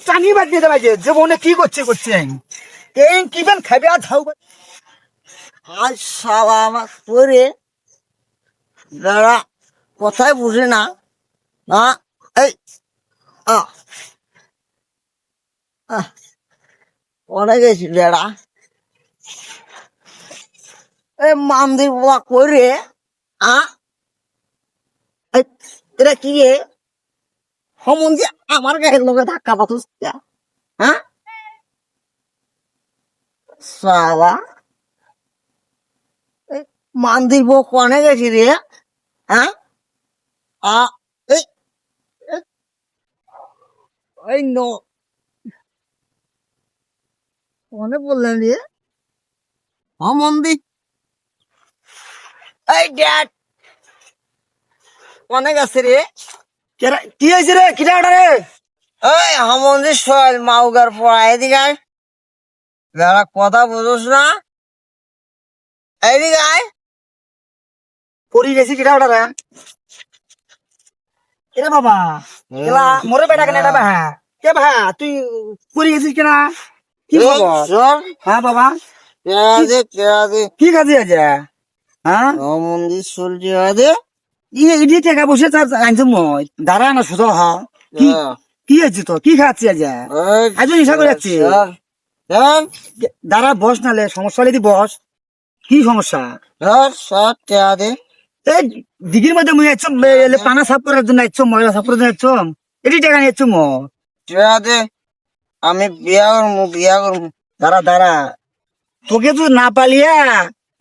টানি বাদ দিতে পারছে জীবনে কি করছে এই কিবেন খাবে আর ধাও আজ শালা আমার করে দাঁড়া কথাই বুঝে না না এই আ আহ, অনেক গেছি বেড়া এই মন্দির বাবা করে আ এই, এটা কি রে সমন্ধে আমার গায়ের লোকে ধাক্কা পাতুস হ্যাঁ শালা এই মন্দির বউ কনে গেছি রে হ্যাঁ আ এই এই নো কনে বললেন রে মন্দির এই ড্যাড কনে গেছে রে কি হয়েছে রে কিটা ওটা রে এই মন্দির সোহেল মাউগার পড়া এদিকে আয় যারা কথা বুঝোস না এদিকে আয় পড়ি গেছি কিটা ওটা রে এরে বাবা এলা মোরে বেটা কেন এটা বাহা কে বাহা তুই পড়ি গেছিস কেনা কি খবর চল হ্যাঁ বাবা কেয়াদে কি কাজে আছে হ্যাঁ মন্দির চলছে আদে ইডি টাকা বসে তার আনছো মই দাঁড়া না শুধু হা কি কি আছে তো কি খাচ্ছি আজ আজ নেশা করে যাচ্ছি দাঁড়া বস নালে সমস্যা হলে বস কি সমস্যা কেয়াদে এই দিঘির মধ্যে মুই যাচ্ছ পানা সাফ করার জন্য যাচ্ছ ময়লা সাফ করার জন্য যাচ্ছ এটি টাকা নিয়ে যাচ্ছ মো কেয়াদে আমি বিয়া করবো দাঁড়া দাঁড়া তোকে তো না পালিয়া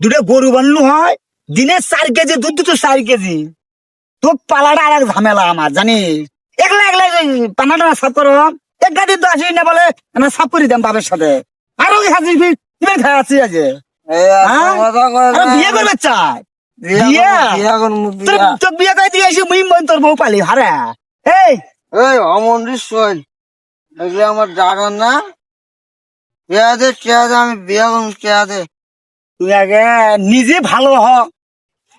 দুটো গরু বানলু হয় দিনে 4 কেজি দুধ তো 4 কেজি তো পালাটা আর এক ঝামেলা আমার জানিস একলা একলা পানাটা সাফ করো এক গাড়ি তো আসি না বলে না সাফ করে দাম বাপের সাথে আরো হাজির তুমি খাই আছি আজ বিয়ে করবে চাই বিয়ে তোর বিয়ে করে দিয়ে আসি মুই তোর বউ পালি হারা এই এই অমন্দির সোহেল এগুলো আমার জাগান না কেয়াদে আমি বিয়া করবো কেয়াদে তুই আগে নিজে ভালো হ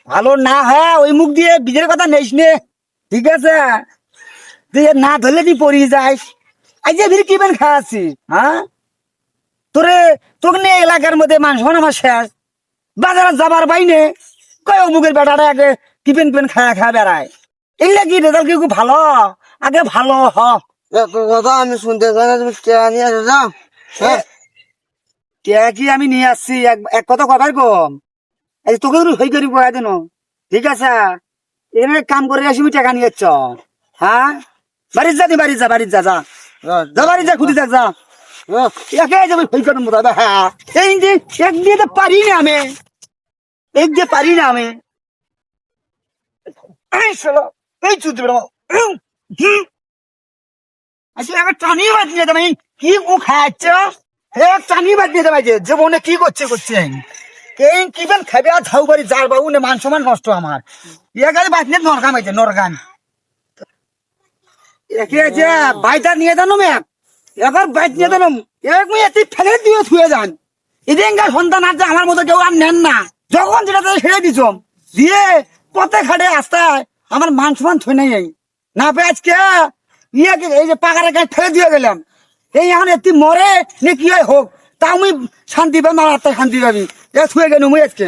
ভালো না হয় ওই মুখ দিয়ে বিজের কথা নেস নে ঠিক আছে তুই না ধরলে তুই পড়ি যাস আজ ফির কিবেন খাওয়াচ্ছি হ্যাঁ তোকে নিয়ে এলাকার মধ্যে মানুষ আমার শেষ বাজারে যাবার বাইনে কয় অমুকের বেটাটা আগে কিপেন পেন খায়া বেড়ায় এগুলা কি রেজাল্ট কি খুব ভালো আগে ভালো হ এত কথা আমি শুনতে চাই না তুমি কেয়া নিয়ে আসো যাও কে কি আমি নিয়ে আসছি এক কথা কবার কম এই তোকে তো হই করি বয়া দেন ঠিক আছে এখানে কাম করে আসি টাকা নিয়ে যাচ্ছ হ্যাঁ বাড়ির যা দি বাড়ির যা যা বাড়ির যা খুঁজি থাক যা একে যাবে হই করেন বোধ হ্যাঁ এই যে এক দিয়ে তো পারি না আমি এক দিয়ে পারি না আমি এই চলো এই চুদ আচ্ছা এবার টানিয়ে বাদ দিয়ে দেবে কি ও খাচ্ছ টানি বাদ দিয়ে দেবে জীবনে কি করছে এই কিবেন খাবে আর ধাউ বাড়ি যার বাবু নে মান সমান নষ্ট আমার এ গাড়ি বাদ নিয়ে নরকাম হয়েছে নরকান একে যে বাইটা নিয়ে জানো ম্যাম এবার বাইট নিয়ে জানো এক মুই এতে ফেলে দিয়ে থুয়ে যান এদিনকার সন্তান আছে আমার মতো কেউ আর নেন না যখন যেটা ছেড়ে দিছ দিয়ে পথে খাটে রাস্তায় আমার মান সমান থই নাই না পেয়ে আজকে ইয়াকে এই যে পাকারে গায়ে ফেলে দিয়ে গেলাম এই এখন এটি মরে নে কি হয় হোক তা আমি শান্তি পাই মার আত্মায় শান্তি পাবি এ থুয়ে গেল মুই আজকে